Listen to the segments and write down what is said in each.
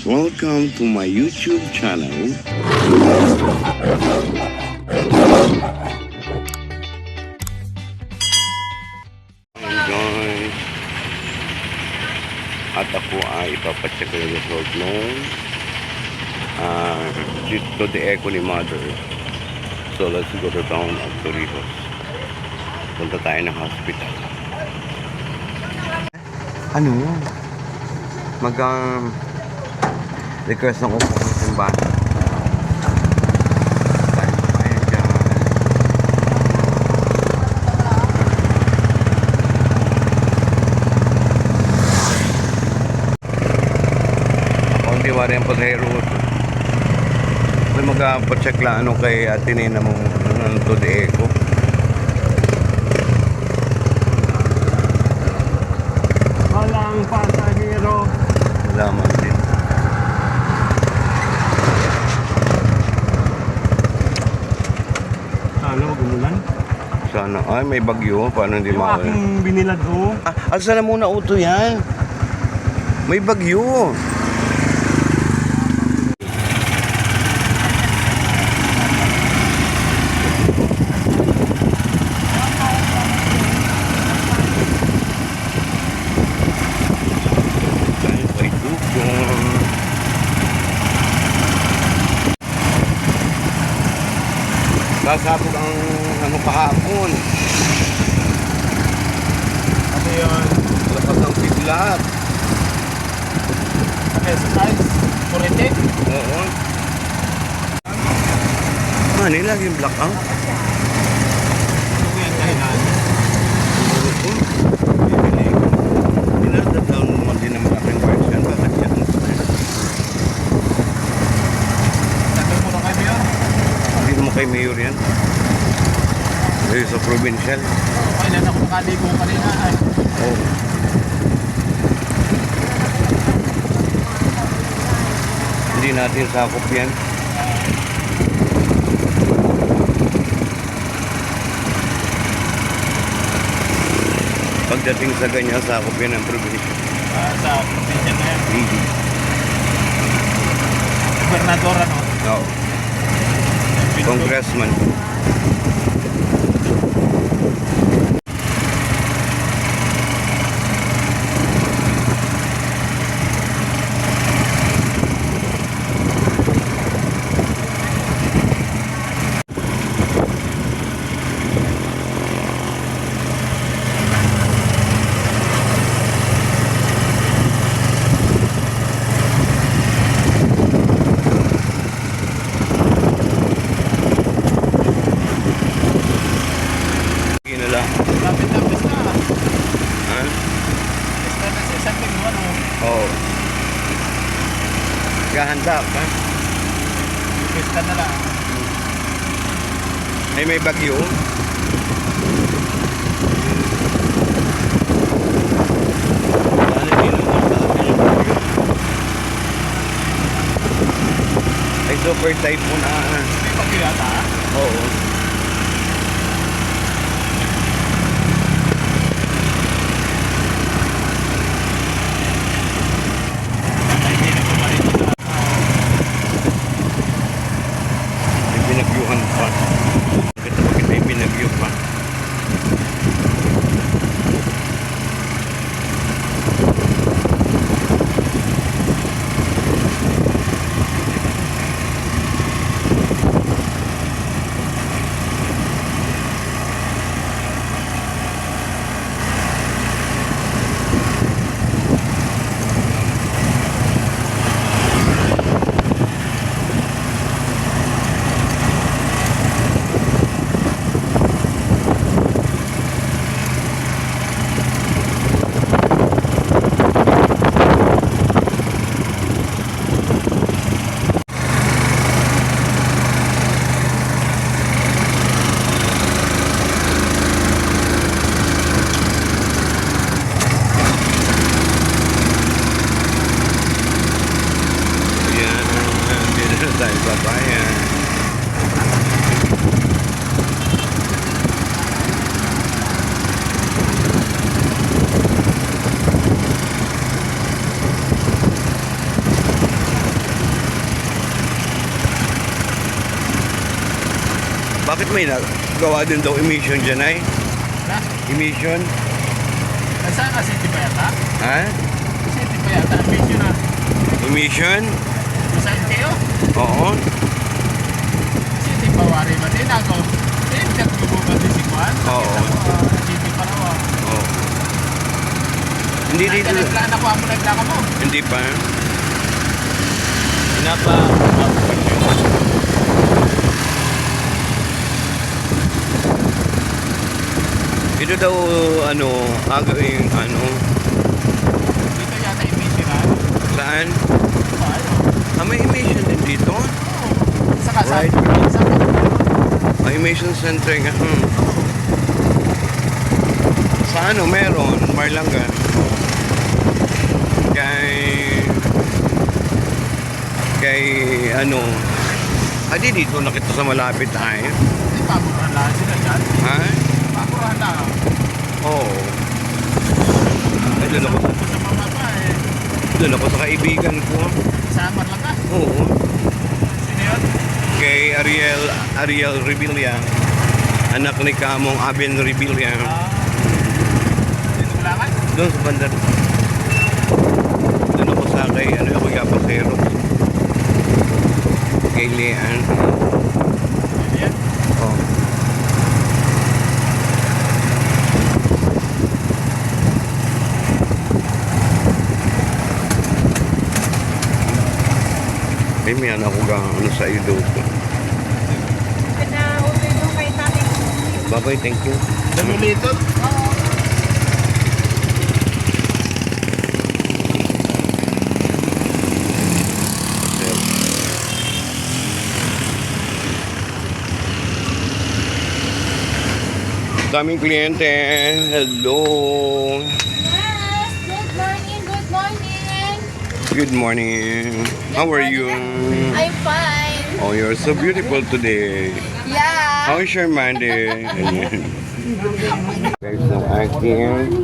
Welcome to my YouTube channel. Guys, at ako ay ipapacheck yung result nung dito the echo ni mother. So let's go to town at Torrijos. Punta tayo ng hospital. Ano? Request ng upo ng simbahan. Tayo tayo dyan. Ako hindi wari ang pasahero. Mag-check lang kay Atenina mong to the echo. Walang pasahero. Wala man din. Sana wag umulan. Sana. Ay, may bagyo. Paano hindi Yung mawala? aking binilad o. Alsa na muna uto yan. May bagyo. Sasabog ang kahapon. Ano yun? Lakas ng kidlat. Exercise? Kurete? Oo. Nila yung blackout. Ano yan kahinan? Pinatataon naman din naman aking question. Bakit yan? Sabi mo na kay Mayor? Hindi naman kay Mayor yan. Dahil sa provincial. Kailan ako nakaligo kanina ay. Oo. Hindi natin sakop yan. Pagdating sa ganyan, sakop yan ang provincial. Sa probinsya na yan. Mhm. Gobernador ano? Oo. Congressman. Lapit na pista. Ha? Pista na sa isang linggo ano? Oo. Gahanda ka? Pista na lang. Ay, may bagyo. Ay, super typhoon May bagyo yata. Oo. Hindi na pumalit sa May binagyuhan pa. Bakit may binagyo pa? tayo babayan. Bakit may nagawa din daw emission dyan ay? Na? Emission? Saan ka? City pa yata? Ha? City pa yata. Medyo na. Emission? Saan kayo? Oo. City pa wari ba din ako? Nagbubukan din si Juan. Oo. City pa raw. Oo. Hindi dito. Naglaan ako mo naglaka mo. Hindi pa. Pinapa. Ito daw, ano, agawin, ano, Dito yata emission na. saan? Ayun. May emission din dito. Sa kasal. Right. Sa May emission center nga. Sa ano, meron, Marlangan. Ano, adi dito nakita sa malapit ay. Hindi, pamurahan lang sila dyan. Ha? Pamurahan lang. Oo. Ay, doon ako, Sa mga pa eh. doon ako sa kaibigan ko. Samar lang ka. Oo. Sino yun? Kay Ariel Revilla. Anak ni Kamong Aben Revilla. Dito lang ka? Doon sa bandar. Doon ako sa kay, ano ako, Yapasero. Kay Leanne. Yan. Oh. May anak ko ano sa iyo doon. Pina-order mo kay tatay. Bye-bye, thank you. Nagulito? Oo. Daming kliyente. Hello. Yes, good morning, good morning. Good morning. How are you? I'm fine. Oh, you're so beautiful today. Yeah. How is your Monday? Guys, ang aking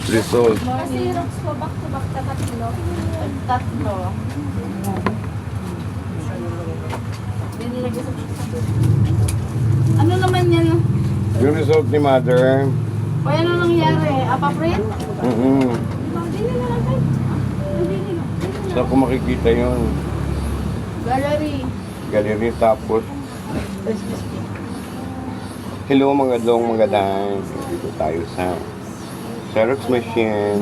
result. Kasi Rox po, back to back na tatlo. Tatlo. Ano naman yan? Yung result ni Mother. O ano nangyari? Apa-print? Mm-mm. Hindi na lang tayo. Hindi na. Saan ko makikita yun? Gallery. Gallery tapos. Hello mga dong, mga dan. Dito tayo sa Xerox machine.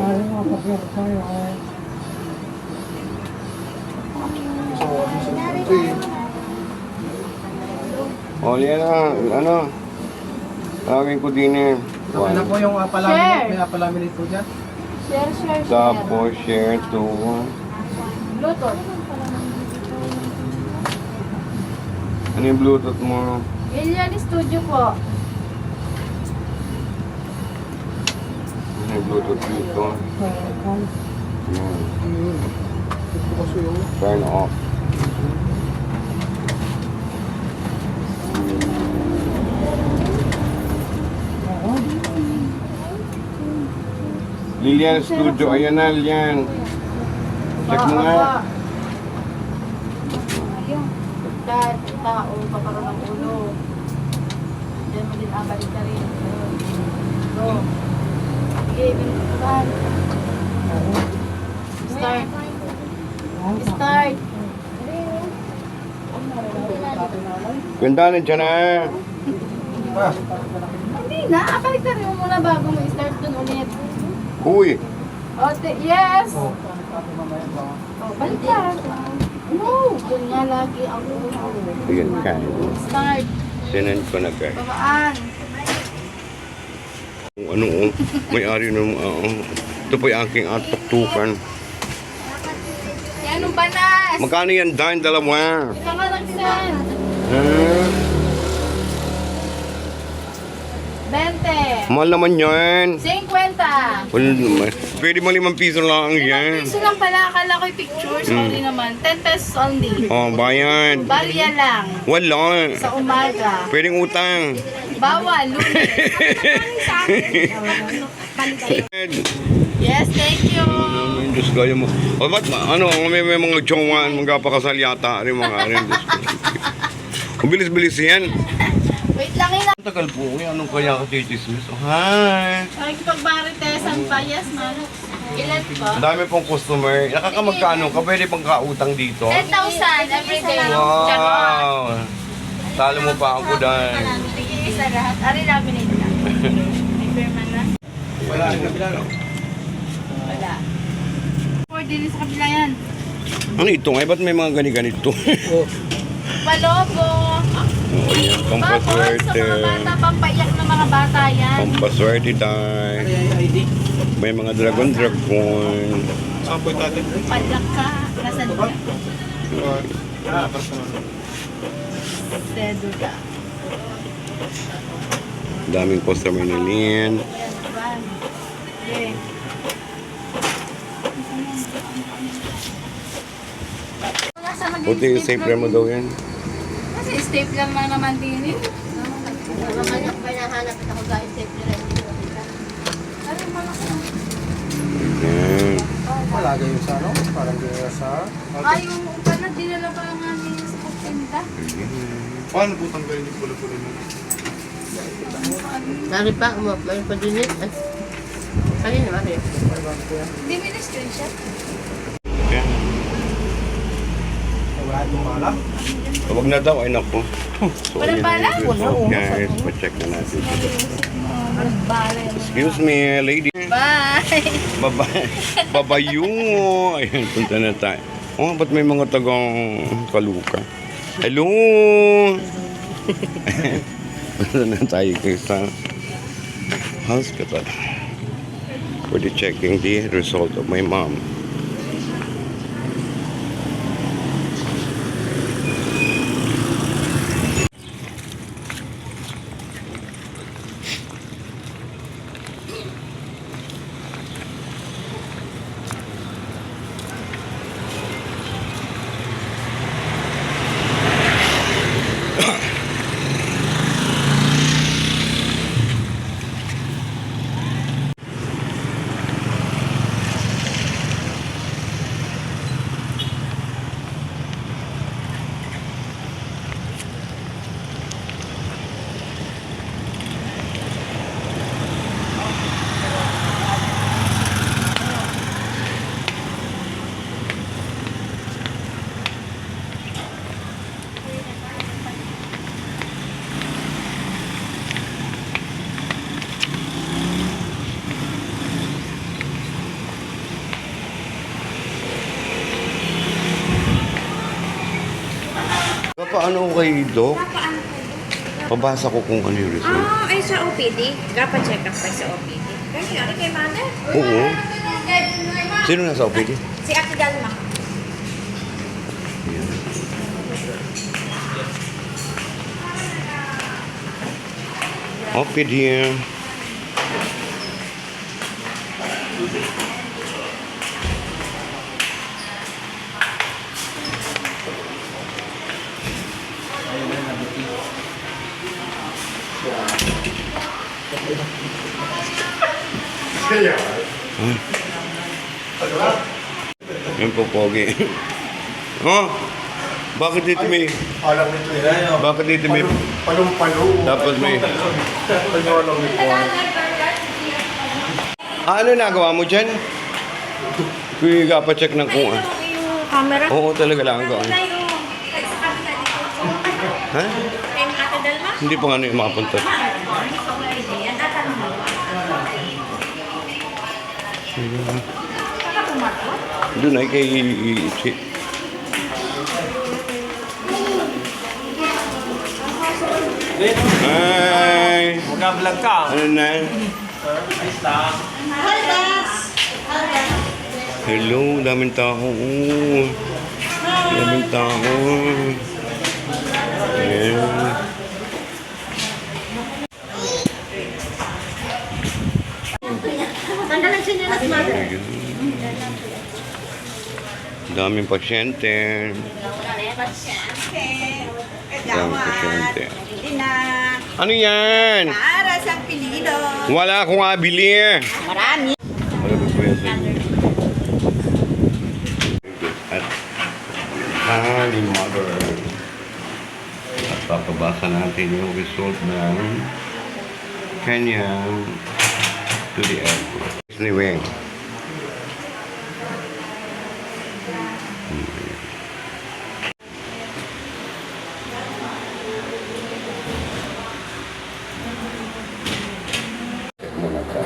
Oh, yan na. Ano? Tawagin ko din eh. Ano po yung Share. palaminate po dyan? Share, share, share. Tapos share to Bluetooth. ano yung Bluetooth mo? Ilian Studio po. Ano yung Bluetooth dito? Yan. Turn off. Lilian Studio, ayan na Lilian. Check mo nga. Ayun. Dad, tao, pagkaroon ng ulo. Diyan mo din abalik na rin. Go. Sige, binutukan. Start. Start. Ganda na dyan ah. Hindi na, abalik na rin mo muna bago mo i-start dun ulit. Uy, O, yes! O, balik ka. No, dun nga lagi ang ulo. ayan ka. Start. Sinend ko na guys. Babaan. Ano oh, may-ari ng ito po yung aking tuktukan. Yan, anong banas? Magkano yan, Dan? Dalawa. Ikaw nga nag-send. 20. Mahal naman yan. 50. Well, pwede mo 5 piso lang yan. Piso lang pala, akala ko yung picture. Sorry naman. 10 pesos only. Oh, bayad. Barya lang. Wala. Sa umaga. Pwedeng utang. Bawal, lunes. Yes, thank you. Diyos ko, yung mga... O, ba't, ano, may mga jowan, magpapakasal yata, rin mga rin. Diyos ko. Bilis-bilis yan. Wait lang ina. Ang tagal po. Anong kaya ka titismis? Oh, hi! Nakikipagbaritesan pa, yes man. Ilan po? Ang dami pong customer. Nakakamagkano ka? Pwede pang kautang dito? 10,000 every day. Wow! Talo mo pa ako dahil. Sige, isa lahat. Ari laminate lang. May firma na? Wala ang kabila, no? Wala. 4 din sa kabila yan. Ano ito nga? Ba't may mga gani-ganito? Palobo. Oo, yan. Babon sa Pampaswerte. mga bata, pampayak ng mga bata yan. Pampaswerte tayo. May mga dragon. Saan po ito atin? Padyak ka. Nasaan ka? Dedo ka. Daming customer ni Lynn. Ayan, van. Okay. Buti yung stapler mo daw yan. Kasi stapler lang naman din eh. Naman pinahanap ako guys, stapler lang dito. Ano malaki ang... Yan. Malagay yung sa ano? Parang gaya sa... Ay, yung upan na dinala pa nga niya sa pagpinta. Paano po tanggalin yung pula-pula mo? Mari pa, may padinit. Kanina, mari. Hindi mo na-screenshot. Yan. Wala itong malam. Huwag na daw, ay naku. So, Walang yun bala? yung result, guys. Pa-check na natin. Balay mo. Excuse me, lady. Bye! Babayo. Ayun, punta na tayo. Oh, ba't may mga tagang kaluka? Hello! Punta na tayo kayo sa hospital for the checking the result of my mom. Paano ko kay Doc? Pabasa ko kung ano yung result. Ay sa OPD. Gapa-check up pa sa OPD. Kasi ano kay Mother? Oo. Sino nasa OPD? Si Ate Dalma. OPD. Yung popogi. Oh, bakit dito may... Alam nito yan. Bakit dito may... Palong-palo. Tapos may... Palong nito. Ano nagawa mo dyan? Kuya ka pa check ng kung ano. Yung camera. Oo, talaga lang ang gawin. Sa kabila dito. Ha? Kay Ate Dalma. Hindi pa nga ano yung makapunta. Yan tatanong mo. Doon ay kay... Hi! Mag-vlog ka. Ano na? Hello, daming tao. Oo. Daming tao. Ayan. Ayun. Daming pasyente. Daming pasyente. Ano yan? Para sa pilido. Wala akong abili. Marami. Ano ba yan sa inyo? At Holy Mother. At Papabasa natin yung result ng kanyang to the end. Anyway. Muna ka.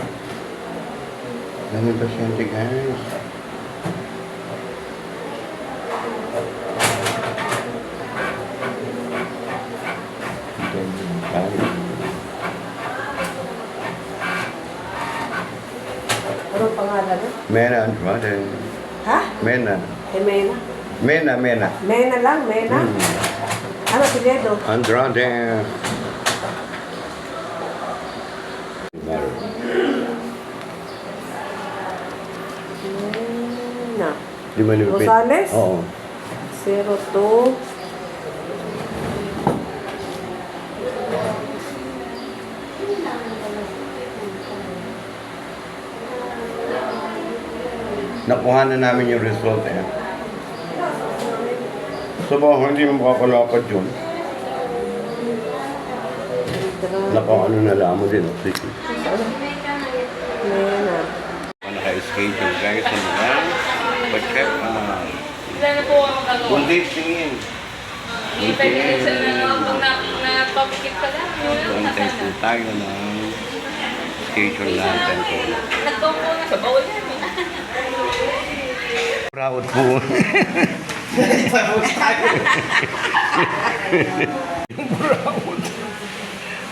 Dami pasyente guys. Ano pangalan? Mena Andrade. Ha? Mena. Mena. Mena. Mena lang, Mena. Ano si Dedo? Andrade. Na. Di ba nilupit? Rosales? Oo. 02. Nakuha na namin yung result eh. So ba, hindi mo makakalapad yun. Naka ano na lang mo din. Sige. Mena. Naka-schedule guys. Ano lang? Pa-check. Wala na po ako magawa. Kundi tingin. Ipagin sa napapikit ka lang. Contest po tayo ng schedule natin ko. Nagtungko na sa bawal yan. Proud po. Yung proud.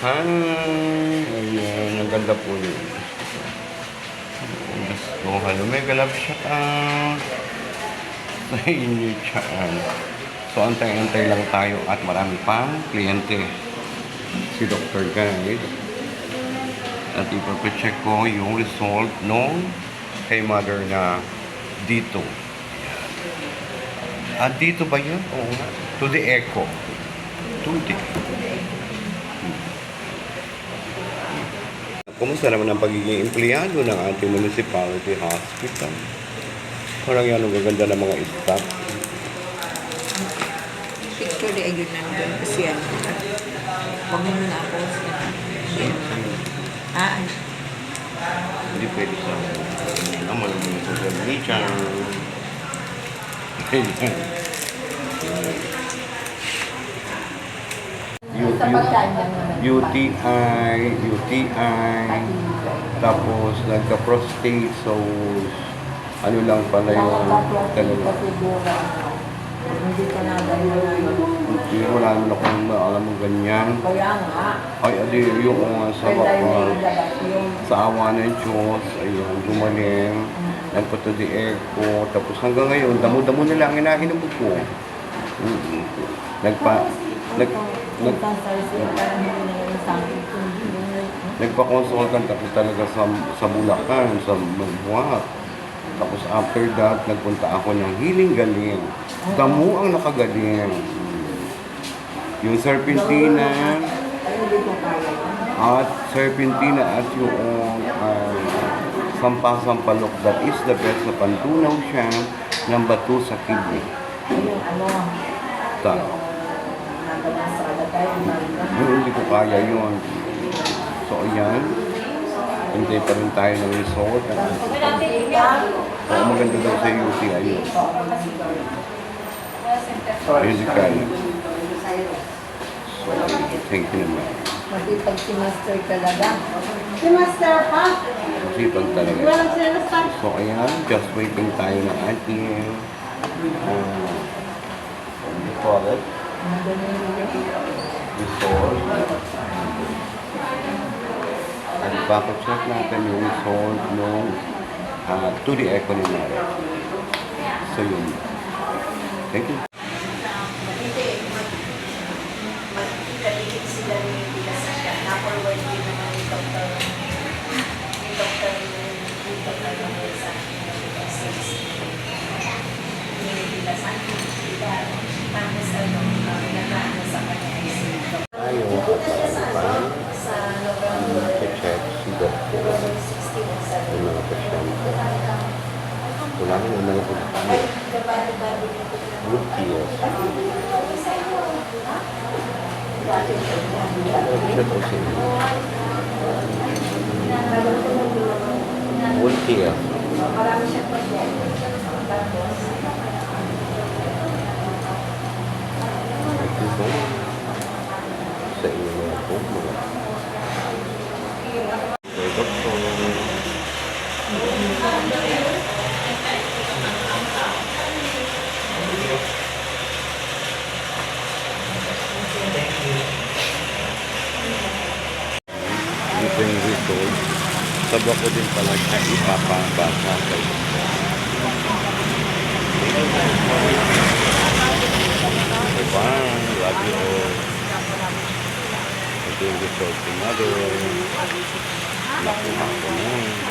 Ayan, ang ganda po yun. Gusto ko, may galap siya sa inyo dyan. So, antay-antay lang tayo at marami pang kliyente. Si Dr. Guide. At ipapacheck ko yung result nung kay mother na dito. At dito ba yun? Oo nga. To the echo. To the. Kumusta naman ang pagiging empleyado ng ating municipality hospital? Parang yan ang gaganda ng mga staff. Picture di ayun nandun kasi yan. Huwag mo na ako. Hindi pwede sa naman yung social media. UTI, tapos nagka-prostate, so ano lang pala yung talaga. Hindi ka na ganyan. Hindi, wala naman akong alam mo ganyan. Kaya nga. Ay, adi, yung sa sa awa ng Diyos, ayun, gumaling, nagpunta di echo, tapos hanggang ngayon, damo-damo na lang inahinom ko. Nagpa-consultant ako talaga sa Bulacan, sa Magbuhat. Tapos after that, nagpunta ako ng Healing Galing. Damo ang nakagaling. Yung Serpentina, at yung Sampalok, that is the best na pantunaw siya ng bato sa kidney. Hindi ko kaya yun. So, ayan. Hindi pa rin tayo ng result. Oo, maganda daw sa UTI yun. Hindi kaya. So, thank you naman. Masipag si Master talaga. Si Master pa? Masipag talaga. Walang sinastan. So, ayan. Just waiting tayo ng ating what do you call it? Result. At ipapacheck natin yung result nung to the echo ni Mara. So, yun. Thank you. Ayaw, marami pa check si Doktor yung mga pasyente. Wala ko ng mga pagkakas. Good years. Check ko sa Voltaire. Ito ba? Sa inyo mga po mga. Okay, doktor. Ito yung result. Sabwa ko din pala siya ipapabasa kay diba? Love you all. Ito yung result ni mother. Nakuha ko na.